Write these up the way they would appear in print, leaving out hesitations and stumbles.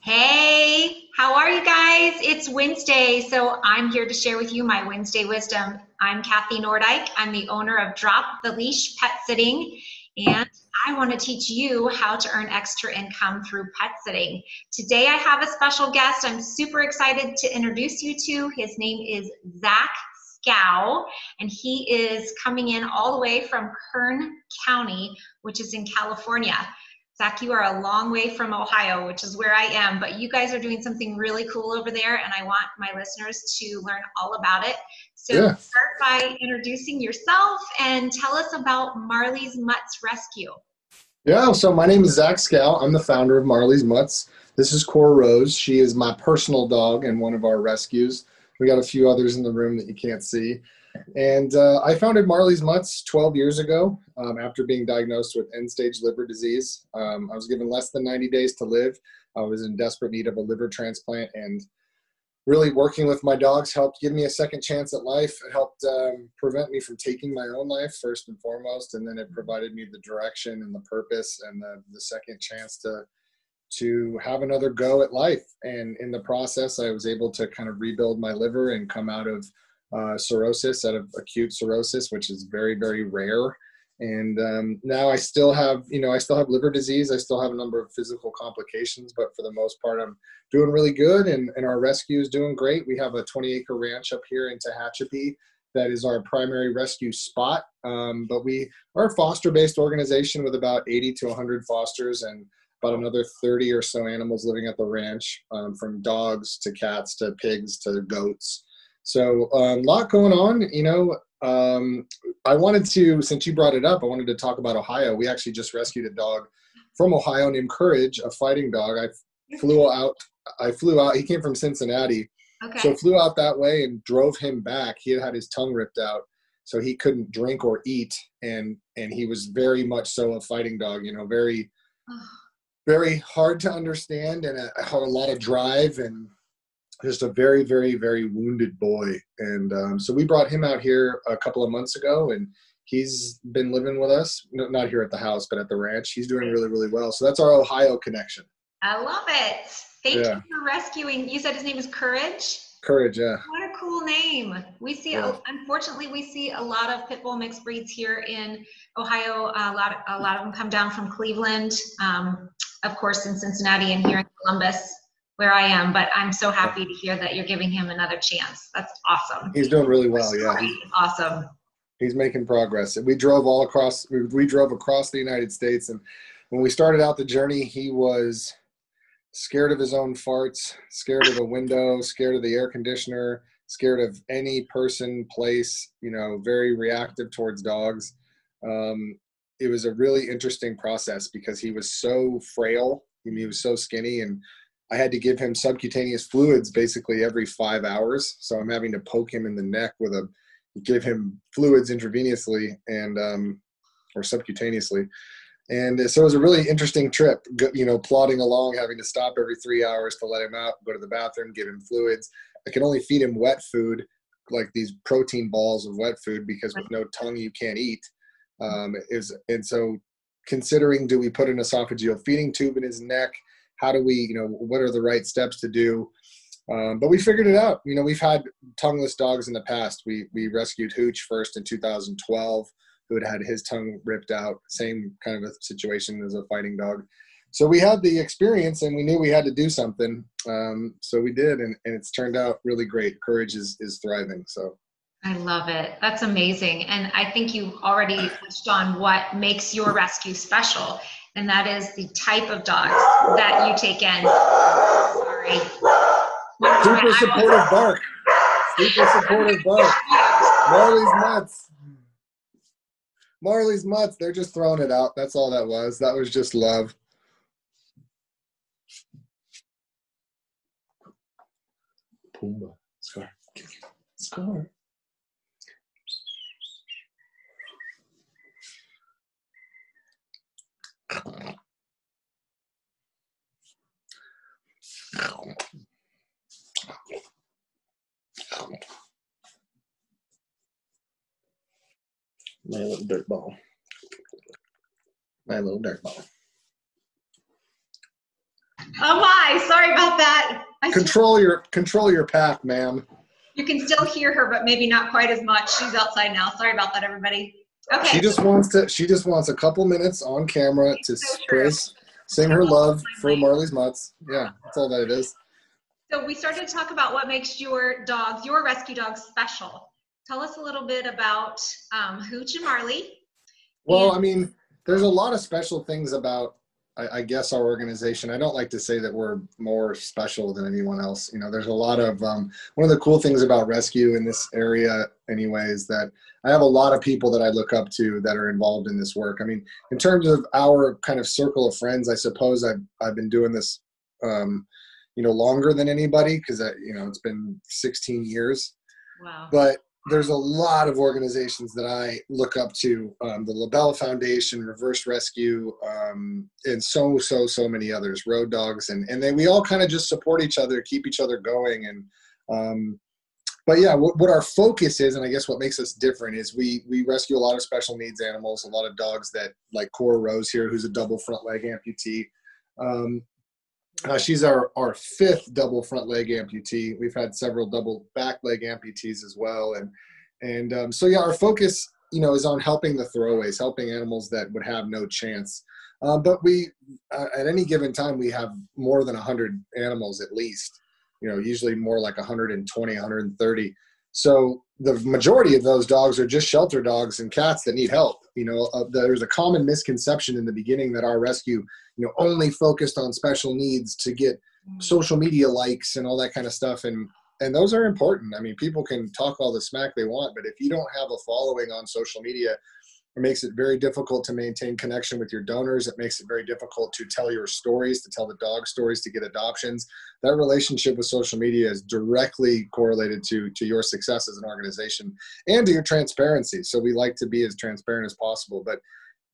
Hey, how are you guys? It's Wednesday, so I'm here to share with you my Wednesday wisdom. I'm Kathy Nordyke. I'm the owner of Drop the Leash Pet Sitting, and I want to teach you how to earn extra income through pet sitting. Today I have a special guest I'm super excited to introduce you to. His name is Skow, and he is coming in all the way from Kern County, which is in California. Zach, you are a long way from Ohio, which is where I am, but you guys are doing something really cool over there, and I want my listeners to learn all about it. So Yeah. start by introducing yourself and tell us about Marley's Mutts Rescue. Yeah, so my name is Zach Skow. I'm the founder of Marley's Mutts. This is Cora Rose. She is my personal dog and one of our rescues. We got a few others in the room that you can't see. And I founded Marley's Mutts 12 years ago after being diagnosed with end-stage liver disease. I was given less than 90 days to live. I was in desperate need of a liver transplant, and really working with my dogs helped give me a second chance at life. It helped prevent me from taking my own life first and foremost, and then it provided me the direction and the purpose and the second chance to have another go at life. And in the process, I was able to kind of rebuild my liver and come out of cirrhosis, out of acute cirrhosis, which is very, very rare. And now I still have liver disease. I still have a number of physical complications, but for the most part, I'm doing really good. And our rescue is doing great. We have a 20-acre ranch up here in Tehachapi that is our primary rescue spot. But we are a foster-based organization with about 80 to 100 fosters and about another 30 or so animals living at the ranch, from dogs to cats to pigs to goats. So a lot going on. I wanted to, since you brought it up, I wanted to talk about Ohio. We actually just rescued a dog from Ohio named Courage, a fighting dog. I flew out. He came from Cincinnati. Okay. So flew out that way and drove him back. He had his tongue ripped out, so he couldn't drink or eat. And he was very much so a fighting dog, very, very hard to understand, and a lot of drive, and just a very, very, very wounded boy. And so we brought him out here a couple of months ago, and he's been living with us, not here at the house, but at the ranch. He's doing really, really well. So that's our Ohio connection. I love it. Thank you for rescuing. You said his name is Courage? Courage, yeah. What a cool name. We see, unfortunately, we see a lot of pit bull mixed breeds here in Ohio. A lot of them come down from Cleveland, of course, in Cincinnati, and here in Columbus, where I am. But I'm so happy to hear that you're giving him another chance. That's awesome. He's doing really well. Yeah, awesome. He's making progress. We drove all across. We drove across the United States, and when we started out the journey, he was scared of his own farts, scared of a window, scared of the air conditioner, scared of any person, place, very reactive towards dogs. It was a really interesting process because he was so frail. He was so skinny, and I had to give him subcutaneous fluids basically every 5 hours. So I'm having to poke him in the neck give him fluids intravenously or subcutaneously. And so it was a really interesting trip, plodding along, having to stop every 3 hours to let him out, go to the bathroom, give him fluids. I can only feed him wet food, like these protein balls of wet food, because with no tongue, you can't eat. And so considering, do we put an esophageal feeding tube in his neck? How do we, what are the right steps to do? But we figured it out. We've had tongueless dogs in the past. We rescued Hooch first in 2012. Who had his tongue ripped out, same kind of a situation as a fighting dog. So we had the experience, and we knew we had to do something. So we did, and it's turned out really great. Courage is thriving. So I love it. That's amazing. And I think you already touched on what makes your rescue special, and that is the type of dogs that you take in. Sorry. Super supportive bark. Super supportive bark. Marley's Mutts. Marley's Mutts, they're just throwing it out. That's all that was. That was just love. Pumbaa. Scar. Scar. My little dirt ball. My little dirt ball. Oh my, sorry about that. Control your pack, ma'am. You can still hear her, but maybe not quite as much. She's outside now. Sorry about that, everybody. Okay. She just wants a couple minutes on camera to sing her love for Marley's Mutts. Yeah, that's all that it is. So we started to talk about what makes your rescue dogs special. Tell us a little bit about Hooch and Marley. Well, I mean, there's a lot of special things about, I guess, our organization. I don't like to say that we're more special than anyone else. You know, there's a lot of, one of the cool things about rescue in this area anyway is that I have a lot of people that I look up to that are involved in this work. I mean, in terms of our kind of circle of friends, I suppose I've been doing this, longer than anybody because, it's been 16 years. Wow. But there's a lot of organizations that I look up to, the LaBelle Foundation, Reverse Rescue, and so many others, Road Dogs, and we all kind of just support each other, keep each other going. And but yeah, what our focus is, and I guess what makes us different is we rescue a lot of special needs animals, a lot of dogs that, like Cora Rose here, who's a double front leg amputee. She's our fifth double front leg amputee. We've had several double back leg amputees as well. And so yeah, our focus, is on helping the throwaways, helping animals that would have no chance. But we, at any given time, we have more than 100 animals at least, usually more like 120, 130. So the majority of those dogs are just shelter dogs and cats that need help. There's a common misconception in the beginning that our rescue, only focused on special needs to get social media likes and all that kind of stuff. And those are important. I mean, people can talk all the smack they want, but if you don't have a following on social media, it makes it very difficult to maintain connection with your donors. It makes it very difficult to tell your stories, to tell the dog stories, to get adoptions. That relationship with social media is directly correlated to your success as an organization and to your transparency. So we like to be as transparent as possible. But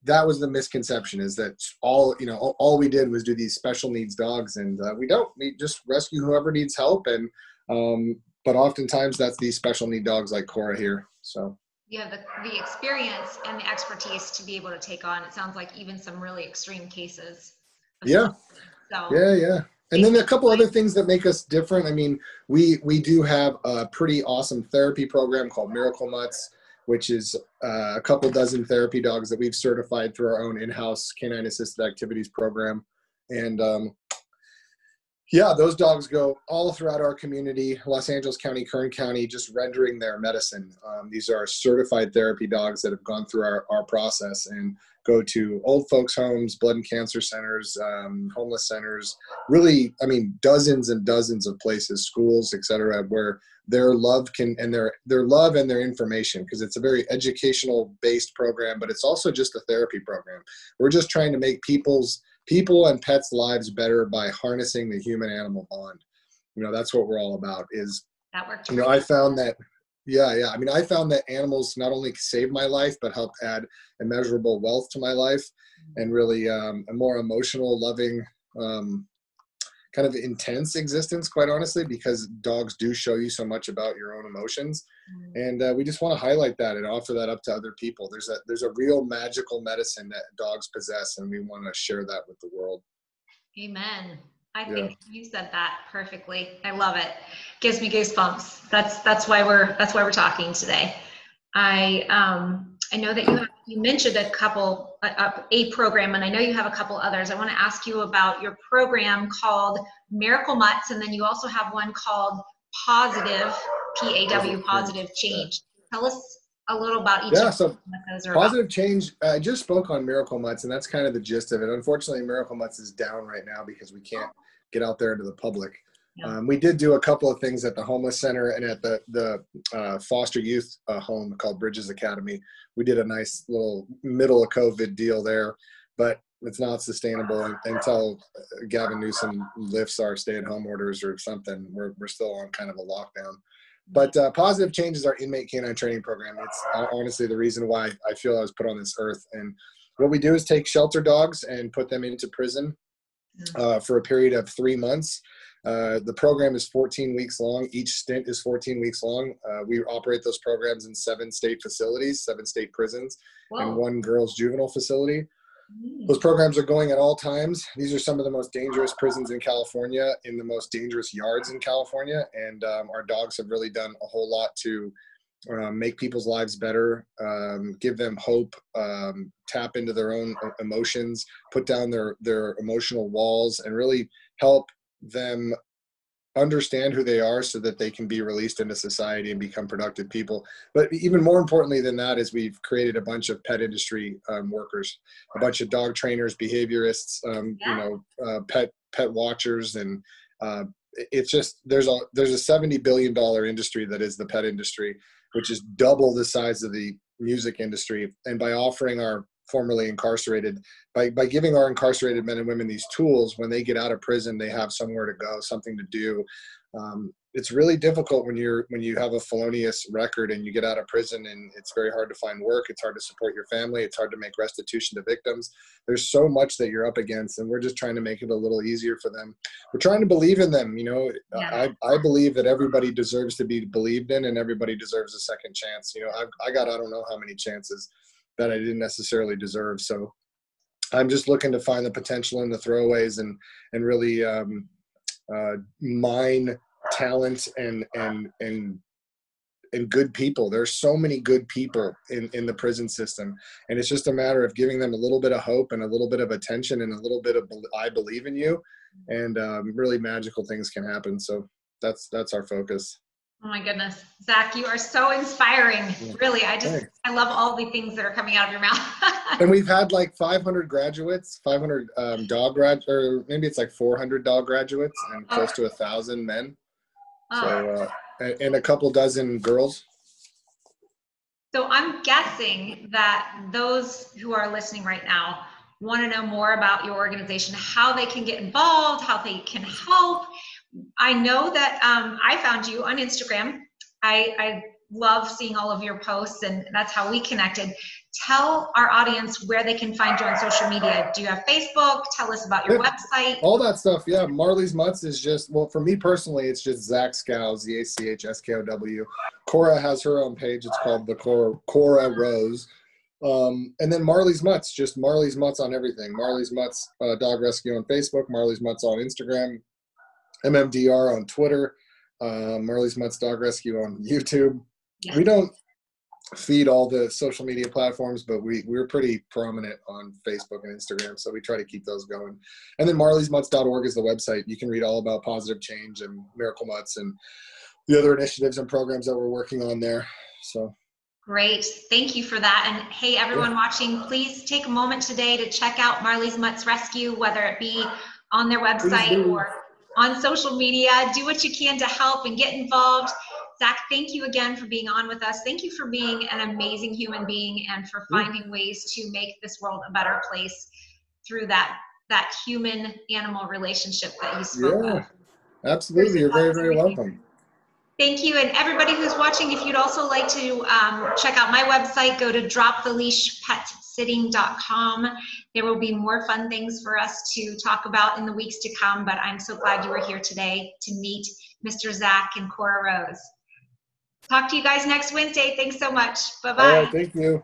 that was the misconception, is that all we did was do these special needs dogs, and we just rescue whoever needs help. And but oftentimes that's these special need dogs like Cora here. So you have the experience and the expertise to be able to take on, it sounds like, even some really extreme cases. Yeah. So Yeah. And then a couple other things that make us different. I mean, we do have a pretty awesome therapy program called Marleys Mutts, which is a couple dozen therapy dogs that we've certified through our own in-house canine assisted activities program. And yeah, those dogs go all throughout our community, Los Angeles County, Kern County, just rendering their medicine. These are certified therapy dogs that have gone through our process and go to old folks' homes, blood and cancer centers, homeless centers, really, I mean, dozens and dozens of places, schools, et cetera, where their love and their information, because it's a very educational based program, but it's also just a therapy program. We're just trying to make people and pets' lives better by harnessing the human-animal bond. That's what we're all about. That worked. I found that, yeah. I mean, I found that animals not only saved my life, but helped add immeasurable wealth to my life, and really a more emotional, loving, kind of intense existence, quite honestly, because dogs do show you so much about your own emotions. And we just want to highlight that and offer that up to other people. There's a real magical medicine that dogs possess, and we want to share that with the world. Amen. I think you said that perfectly. I love it. Gives me goosebumps. That's why we're talking today. I know that you mentioned a program, and I know you have a couple others. I want to ask you about your program called Marleys Mutts, and then you also have one called Positive, PAW, Positive Change. Tell us a little about each of them. So Positive Change, I just spoke on Marleys Mutts, and that's kind of the gist of it. Unfortunately, Marleys Mutts is down right now because we can't get out there into the public. Yeah. We did do a couple of things at the homeless center and at the foster youth home called Bridges Academy. We did a nice little middle of COVID deal there, but it's not sustainable until Gavin Newsom lifts our stay-at-home orders or something. We're still on kind of a lockdown. But Positive Change is our inmate canine training program. It's honestly the reason why I feel I was put on this earth. And what we do is take shelter dogs and put them into prison for a period of 3 months. The program is 14 weeks long. Each stint is 14 weeks long. We operate those programs in 7 state facilities, 7 state prisons, and 1 girls juvenile facility. Those programs are going at all times. These are some of the most dangerous prisons in California, in the most dangerous yards in California. And our dogs have really done a whole lot to make people's lives better, give them hope, tap into their own emotions, put down their emotional walls, and really help them understand who they are so that they can be released into society and become productive people. But even more importantly than that is we've created a bunch of pet industry workers, a bunch of dog trainers, behaviorists, pet watchers, and it's just there's a $70 billion industry that is the pet industry, which is double the size of the music industry. And by offering our formerly incarcerated, by giving our incarcerated men and women these tools, when they get out of prison, they have somewhere to go, something to do. It's really difficult when you have a felonious record and you get out of prison, and it's very hard to find work. It's hard to support your family. It's hard to make restitution to victims. There's so much that you're up against, and we're just trying to make it a little easier for them. We're trying to believe in them. Yeah. I believe that everybody deserves to be believed in, and everybody deserves a second chance. I got, I don't know how many chances that I didn't necessarily deserve. So I'm just looking to find the potential in the throwaways and really mine talent and good people. There's so many good people in the prison system, and it's just a matter of giving them a little bit of hope and a little bit of attention and a little bit of I believe in you, and really magical things can happen. So that's our focus. Oh my goodness, Zach, you are so inspiring. Really, I love all the things that are coming out of your mouth. And we've had like 500 graduates, 500 or maybe it's like 400 dog graduates, and close to 1,000 men. So and a couple dozen girls. So I'm guessing that those who are listening right now want to know more about your organization, how they can get involved, how they can help. I know that I found you on Instagram. I love seeing all of your posts, and that's how we connected. Tell our audience where they can find you on social media. Do you have Facebook? Tell us about your website. All that stuff, yeah. Marley's Mutts is just, well, for me personally, it's just Zach Skow, ZACHSKOW. Cora has her own page. It's called the Cora Rose. And then Marley's Mutts, just Marley's Mutts on everything. Marley's Mutts Dog Rescue on Facebook, Marley's Mutts on Instagram, MMDR on Twitter, Marley's Mutts Dog Rescue on YouTube. We don't feed all the social media platforms, but we're pretty prominent on Facebook and Instagram, so we try to keep those going. And then marleysmutts.org is the website. You can read all about positive change and Miracle Mutts and the other initiatives and programs that we're working on there. So great. Thank you for that. And hey, everyone watching, please take a moment today to check out Marley's Mutts Rescue, whether it be on their website or on social media. Do what you can to help and get involved. Zach, thank you again for being on with us. Thank you for being an amazing human being and for finding ways to make this world a better place through that human-animal relationship that you spoke of. Absolutely. You're very, very welcome. Thank you. And everybody who's watching, if you'd also like to check out my website, go to droptheleashpetsitting.com. There will be more fun things for us to talk about in the weeks to come, but I'm so glad you were here today to meet Mr. Zach and Cora Rose. Talk to you guys next Wednesday. Thanks so much. Bye-bye. All right, thank you.